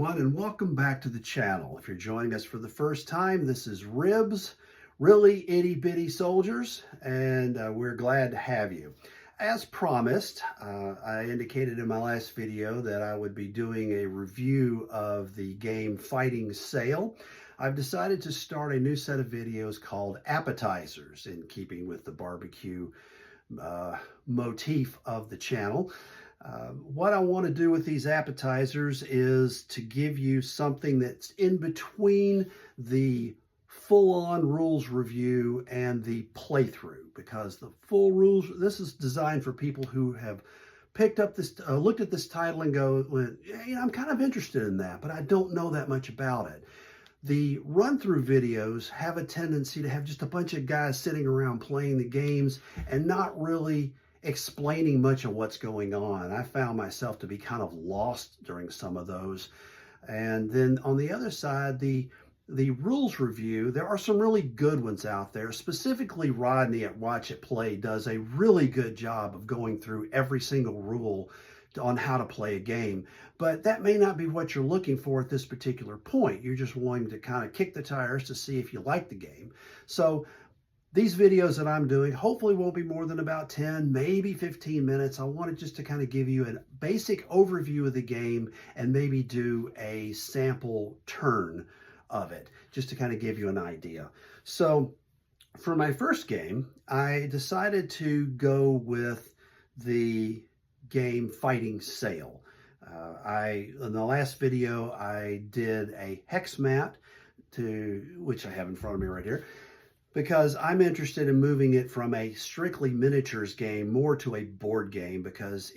everyone, and welcome back to the channel. If you're joining us for the first time, this is Ribs, Really Itty Bitty Soldiers, and we're glad to have you. As promised, I indicated in my last video that I would be doing a review of the game Fighting Sail. I've decided to start a new set of videos called Appetizers, in keeping with the barbecue motif of the channel. What I want to do with these appetizers is to give you something that's in between the full-on rules review and the playthrough, because the full rules, this is designed for people who have picked up this, looked at this title and went, yeah, I'm kind of interested in that, but I don't know that much about it. The run-through videos have a tendency to have just a bunch of guys sitting around playing the games and not really explaining much of what's going on. I found myself to be kind of lost during some of those. And then on the other side, the rules review, there are some really good ones out there. Specifically, Rodney at Watch It Play does a really good job of going through every single rule on how to play a game. But that may not be what you're looking for at this particular point. You're just wanting to kind of kick the tires to see if you like the game. So these videos that I'm doing hopefully won't be more than about 10, maybe 15 minutes. I wanted just to kind of give you a basic overview of the game and maybe do a sample turn of it, just to kind of give you an idea. So for my first game, I decided to go with the game Fighting Sail. In the last video, I did a hex mat, which I have in front of me right here, because I'm interested in moving it from a strictly miniatures game more to a board game, because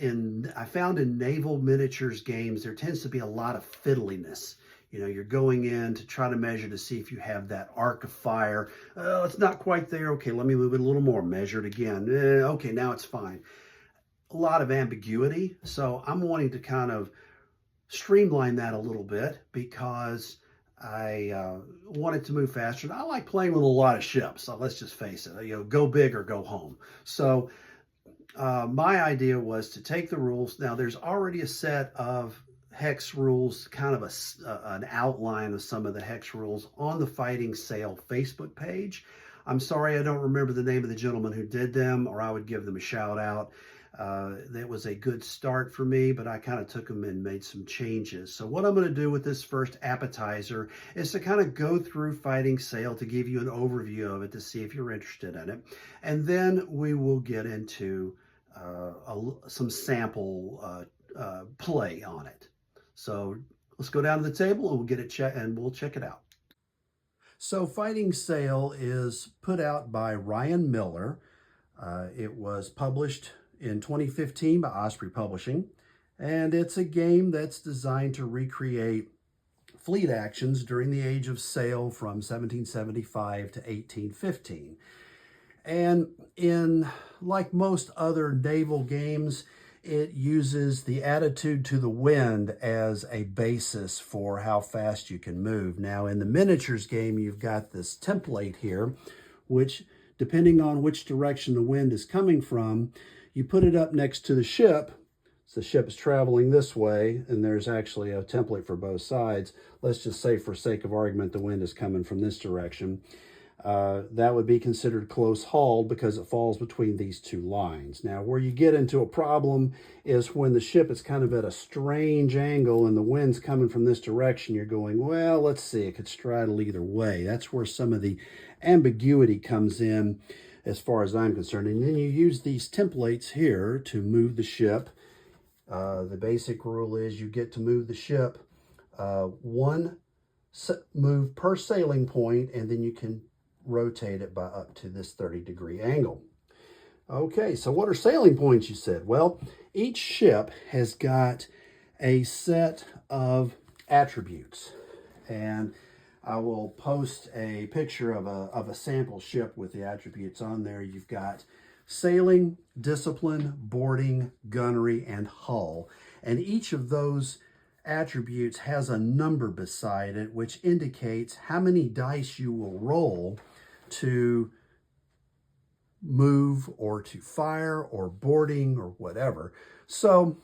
I found in naval miniatures games, there tends to be a lot of fiddliness. You know, you're going in to try to measure to see if you have that arc of fire. Oh, it's not quite there. Okay, let me move it a little more. Measure it again. Okay, now it's fine. A lot of ambiguity. So I'm wanting to kind of streamline that a little bit, because I wanted to move faster. And I like playing with a lot of ships. So let's just face it, go big or go home. So my idea was to take the rules. Now there's already a set of hex rules, kind of an outline of some of the hex rules on the Fighting Sail Facebook page. I'm sorry, I don't remember the name of the gentleman who did them, or I would give them a shout out. That was a good start for me, but I kind of took them and made some changes. So what I'm going to do with this first appetizer is to kind of go through Fighting Sail to give you an overview of it, to see if you're interested in it. And then we will get into some sample play on it. So let's go down to the table and we'll get it and we'll check it out. So Fighting Sail is put out by Ryan Miller. It was published in 2015 by Osprey Publishing, and it's a game that's designed to recreate fleet actions during the age of sail from 1775 to 1815. And like most other naval games, it uses the attitude to the wind as a basis for how fast you can move. Now, in the miniatures game, you've got this template here, which, depending on which direction the wind is coming from, you put it up next to the ship. So the ship is traveling this way, and there's actually a template for both sides. Let's just say, for sake of argument, the wind is coming from this direction. That would be considered close hauled because it falls between these two lines. Now, where you get into a problem is when the ship is kind of at a strange angle and the wind's coming from this direction. You're going, well, let's see, it could straddle either way. That's where some of the ambiguity comes in, as far as I'm concerned. And then you use these templates here to move the ship. The basic rule is you get to move the ship one move per sailing point, and then you can rotate it by up to this 30-degree angle. Okay, so what are sailing points, you said? Well, each ship has got a set of attributes, and I will post a picture of a sample ship with the attributes on there. You've got sailing, discipline, boarding, gunnery, and hull. And each of those attributes has a number beside it, which indicates how many dice you will roll to move or to fire or boarding or whatever. So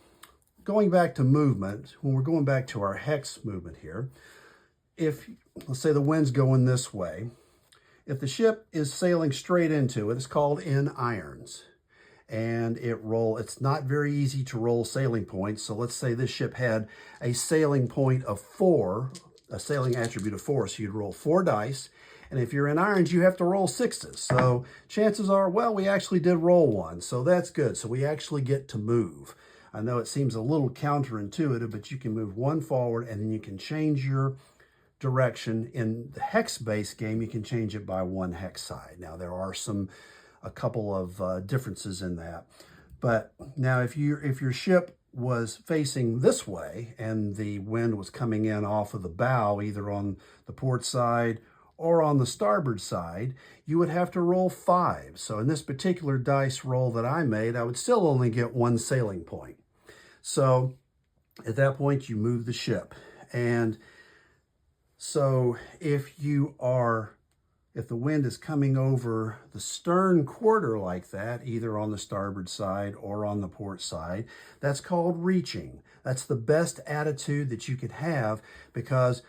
going back to movement, when we're going back to our hex movement here, if, let's say the wind's going this way, if the ship is sailing straight into it, it's called in irons. And it's not very easy to roll sailing points. So let's say this ship had a sailing point of 4, a sailing attribute of 4. So you'd roll 4 dice. And if you're in irons, you have to roll 6s. So chances are, well, we actually did roll 1. So that's good. So we actually get to move. I know it seems a little counterintuitive, but you can move 1 forward and then you can change your direction. In the hex-based game, you can change it by 1 hex side. Now, there are a couple of differences in that. But now if your ship was facing this way and the wind was coming in off of the bow, either on the port side or on the starboard side, you would have to roll 5. So in this particular dice roll that I made, I would still only get 1 sailing point. So at that point, you move the ship. And so if the wind is coming over the stern quarter like that, either on the starboard side or on the port side, that's called reaching. That's the best attitude that you could have, because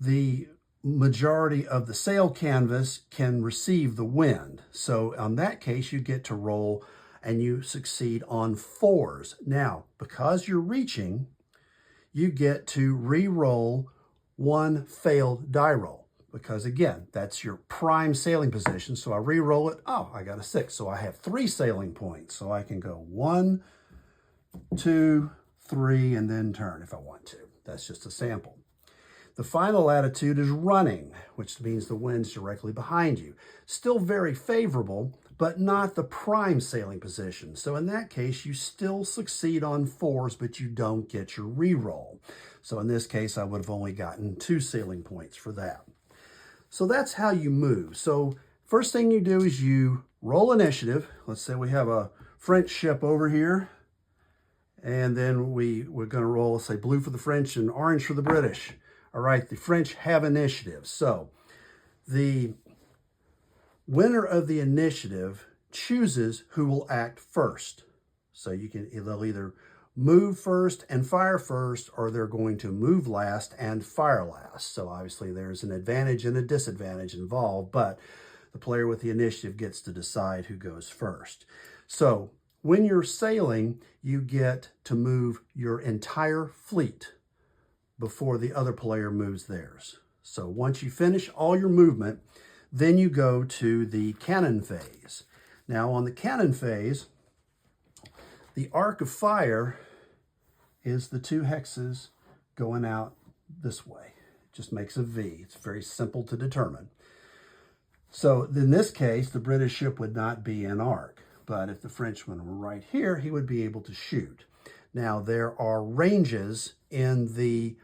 the majority of the sail canvas can receive the wind. So on that case, you get to roll and you succeed on 4s. Now, because you're reaching, you get to re-roll 1 failed die roll, because again, that's your prime sailing position. So I re-roll it. Oh, I got a 6. So I have 3 sailing points. So I can go 1, 2, 3, and then turn if I want to. That's just a sample. The final attitude is running, which means the wind's directly behind you. Still very favorable, but not the prime sailing position. So in that case, you still succeed on 4s, but you don't get your re-roll. So in this case, I would have only gotten 2 sailing points for that. So that's how you move. So first thing you do is you roll initiative. Let's say we have a French ship over here, and then we're going to roll, let's say, blue for the French and orange for the British. All right, the French have initiative. So the winner of the initiative chooses who will act first. So they'll either move first and fire first, or they're going to move last and fire last. So obviously there's an advantage and a disadvantage involved, but the player with the initiative gets to decide who goes first. So when you're sailing, you get to move your entire fleet before the other player moves theirs. So once you finish all your movement, then you go to the cannon phase. Now on the cannon phase, the arc of fire is the 2 hexes going out this way. It just makes a V. It's very simple to determine. So in this case, the British ship would not be in arc, but if the Frenchman were right here, he would be able to shoot. Now there are ranges in the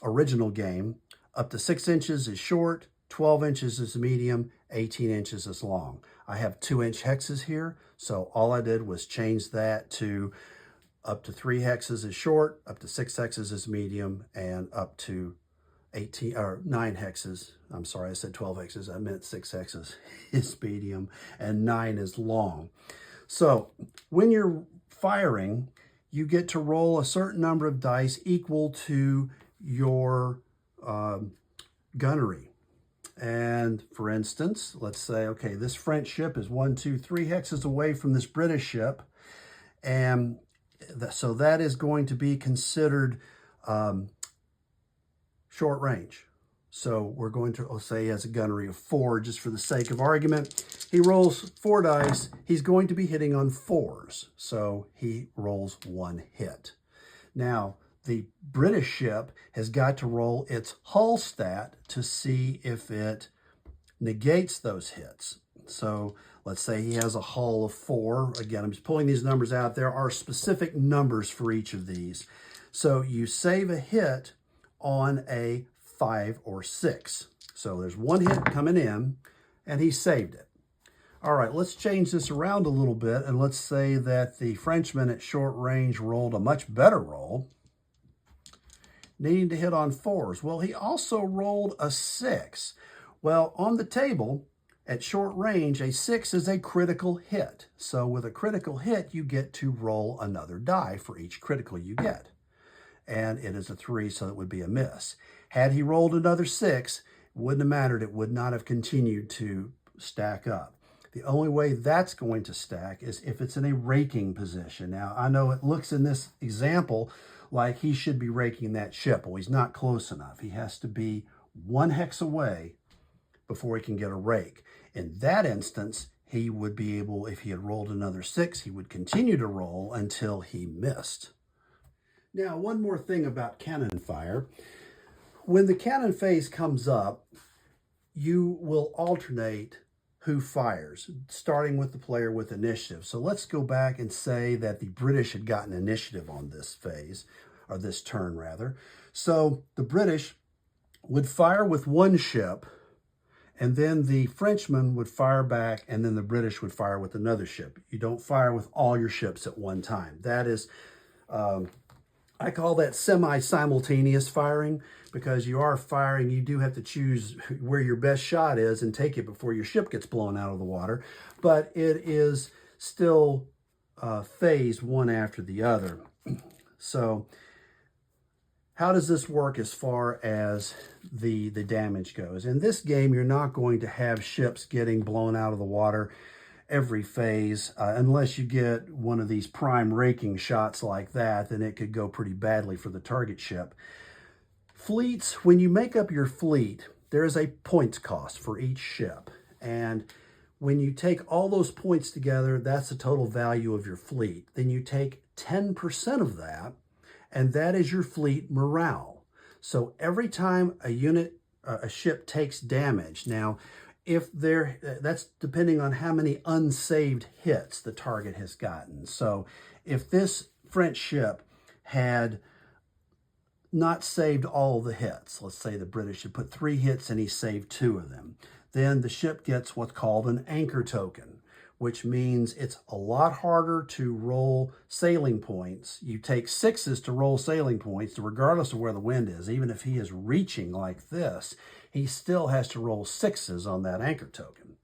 original game. Up to 6 inches is short, 12 inches is medium, 18 inches is long. I have 2-inch hexes here, so all I did was change that to up to 3 hexes is short, up to 6 hexes is medium, and up to 9 hexes. I'm sorry, I said 12 hexes. I meant 6 hexes is medium and 9 is long. So when you're firing, you get to roll a certain number of dice equal to your gunnery. And for instance, let's say, okay, this French ship is 1, 2, 3 hexes away from this British ship. And so that is going to be considered short range. So we're going to, let's say he has a gunnery of 4, just for the sake of argument. He rolls 4 dice. He's going to be hitting on 4s. So he rolls 1 hit. Now, the British ship has got to roll its hull stat to see if it negates those hits. So let's say he has a hull of 4. Again, I'm just pulling these numbers out. There are specific numbers for each of these. So you save a hit on a 5 or 6. So there's 1 hit coming in, and he saved it. All right, let's change this around a little bit, and let's say that the Frenchman at short range rolled a much better roll, needing to hit on 4s. Well, he also rolled a 6. Well, on the table, at short range, a 6 is a critical hit. So with a critical hit, you get to roll another die for each critical you get. and it is a 3, so it would be a miss. Had he rolled another 6, it wouldn't have mattered. It would not have continued to stack up. The only way that's going to stack is if it's in a raking position. Now, I know it looks in this example like he should be raking that ship. Well, he's not close enough. He has to be 1 hex away before he can get a rake. In that instance, he would be able, if he had rolled another 6, he would continue to roll until he missed. Now, one more thing about cannon fire. When the cannon phase comes up, you will alternate who fires, starting with the player with initiative. So let's go back and say that the British had gotten initiative on this phase, or this turn rather. So the British would fire with 1 ship, and then the Frenchman would fire back, and then the British would fire with another ship. You don't fire with all your ships at one time. That is, I call that semi-simultaneous firing, because you are firing, you do have to choose where your best shot is and take it before your ship gets blown out of the water, but it is still phased one after the other. So how does this work as far as the damage goes? In this game, you're not going to have ships getting blown out of the water every phase, unless you get one of these prime raking shots like that, then it could go pretty badly for the target ship. Fleets, when you make up your fleet, there is a points cost for each ship. And when you take all those points together, that's the total value of your fleet. Then you take 10% of that, and that is your fleet morale. So every time a ship takes damage, now, that's depending on how many unsaved hits the target has gotten. So if this French ship had not saved all the hits, let's say the British had put 3 hits and he saved 2 of them, then the ship gets what's called an anchor token, which means it's a lot harder to roll sailing points. You take 6s to roll sailing points, regardless of where the wind is. Even if he is reaching like this, he still has to roll 6s on that anchor token.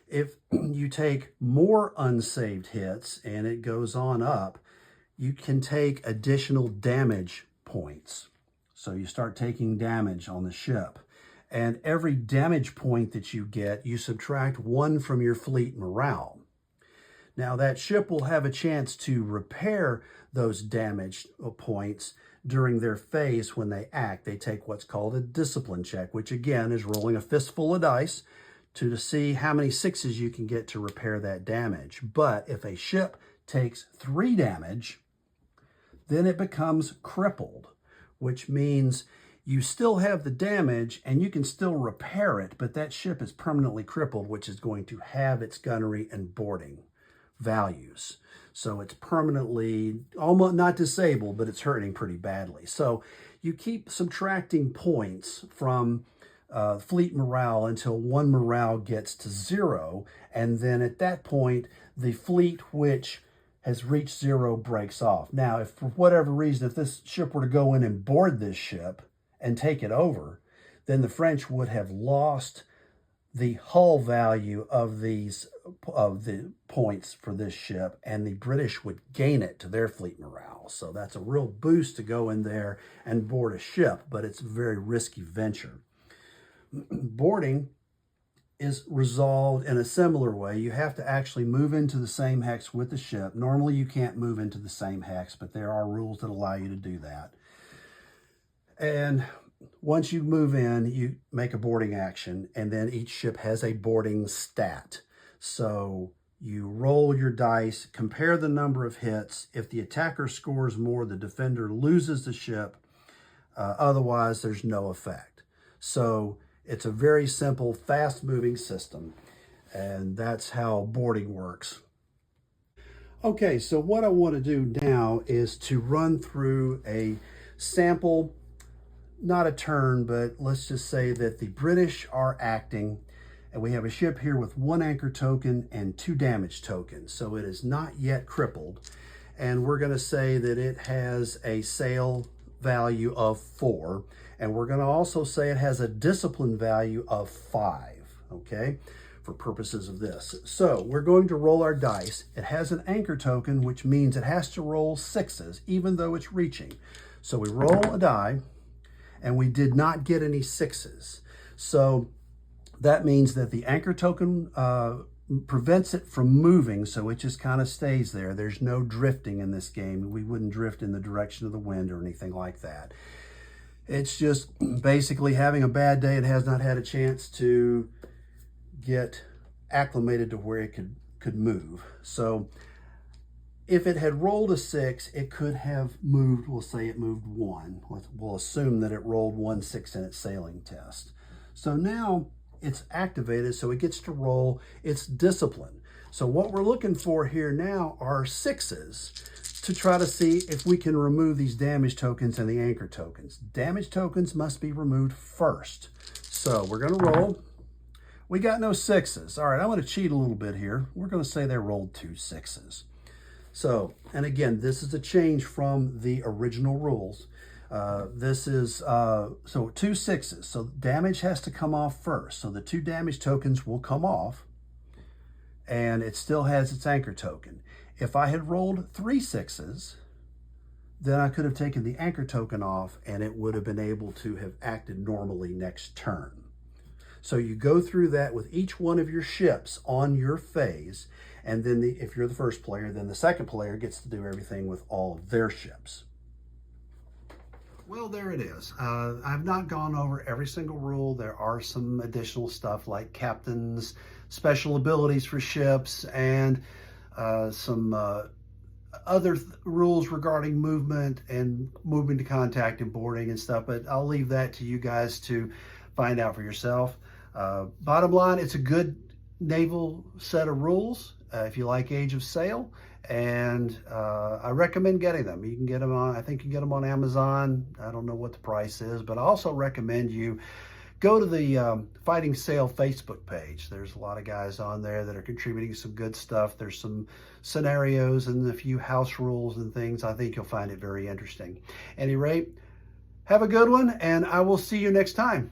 If you take more unsaved hits and it goes on up, you can take additional damage points. So you start taking damage on the ship. And every damage point that you get, you subtract 1 from your fleet morale. Now that ship will have a chance to repair those damaged points during their phase. When they act, they take what's called a discipline check, which again is rolling a fistful of dice to see how many 6s you can get to repair that damage. But if a ship takes 3 damage, then it becomes crippled, which means you still have the damage and you can still repair it, but that ship is permanently crippled, which is going to have its gunnery and boarding values. So it's permanently, almost not disabled, but it's hurting pretty badly. So you keep subtracting points from fleet morale until 1 morale gets to 0. And then at that point, the fleet which has reached 0 breaks off. Now, if for whatever reason, if this ship were to go in and board this ship and take it over, then the French would have lost the hull value of the points for this ship, and the British would gain it to their fleet morale. So that's a real boost to go in there and board a ship, but it's a very risky venture. Boarding is resolved in a similar way. You have to actually move into the same hex with the ship. Normally you can't move into the same hex, but there are rules that allow you to do that. And once you move in, you make a boarding action, and then each ship has a boarding stat. So you roll your dice, compare the number of hits. If the attacker scores more, the defender loses the ship. Otherwise, there's no effect. So it's a very simple, fast-moving system, and that's how boarding works. Okay, so what I want to do now is to run through a sample, not a turn, but let's just say that the British are acting, and we have a ship here with 1 anchor token and 2 damage tokens. So it is not yet crippled, and we're going to say that it has a sail value of 4. And we're going to also say it has a discipline value of 5, okay, for purposes of this. So we're going to roll our dice. It has an anchor token, which means it has to roll 6s, even though it's reaching. So we roll a die, and we did not get any 6s. So that means that the anchor token prevents it from moving, so it just kind of stays there. There's no drifting in this game. We wouldn't drift in the direction of the wind or anything like that. It's just basically having a bad day. It has not had a chance to get acclimated to where it could move. So if it had rolled a 6, it could have moved, we'll say it moved 1. We'll assume that it rolled 1 6 in its sailing test. So now it's activated, so it gets to roll its discipline. So what we're looking for here now are 6s to try to see if we can remove these damage tokens and the anchor tokens. Damage tokens must be removed first. So we're going to roll. We got no 6s. All right, I'm going to cheat a little bit here. We're going to say they rolled 2 6s. So, and again, this is a change from the original rules. This is, so 2 6s. So damage has to come off first. So the 2 damage tokens will come off, and it still has its anchor token. If I had rolled 3 6s, then I could have taken the anchor token off, and it would have been able to have acted normally next turn. So you go through that with each one of your ships on your phase, and then if you're the first player, then the second player gets to do everything with all of their ships. Well, there it is. I've not gone over every single rule. There are some additional stuff like captains, special abilities for ships, and some other rules regarding movement and moving to contact and boarding and stuff, but I'll leave that to you guys to find out for yourself. Bottom line, it's a good naval set of rules if you like Age of Sail, and I recommend getting them. You can get them on, I think you can get them on Amazon. I don't know what the price is, but I also recommend you go to the Fighting Sail Facebook page. There's a lot of guys on there that are contributing some good stuff. There's some scenarios and a few house rules and things. I think you'll find it very interesting. At any rate, have a good one, and I will see you next time.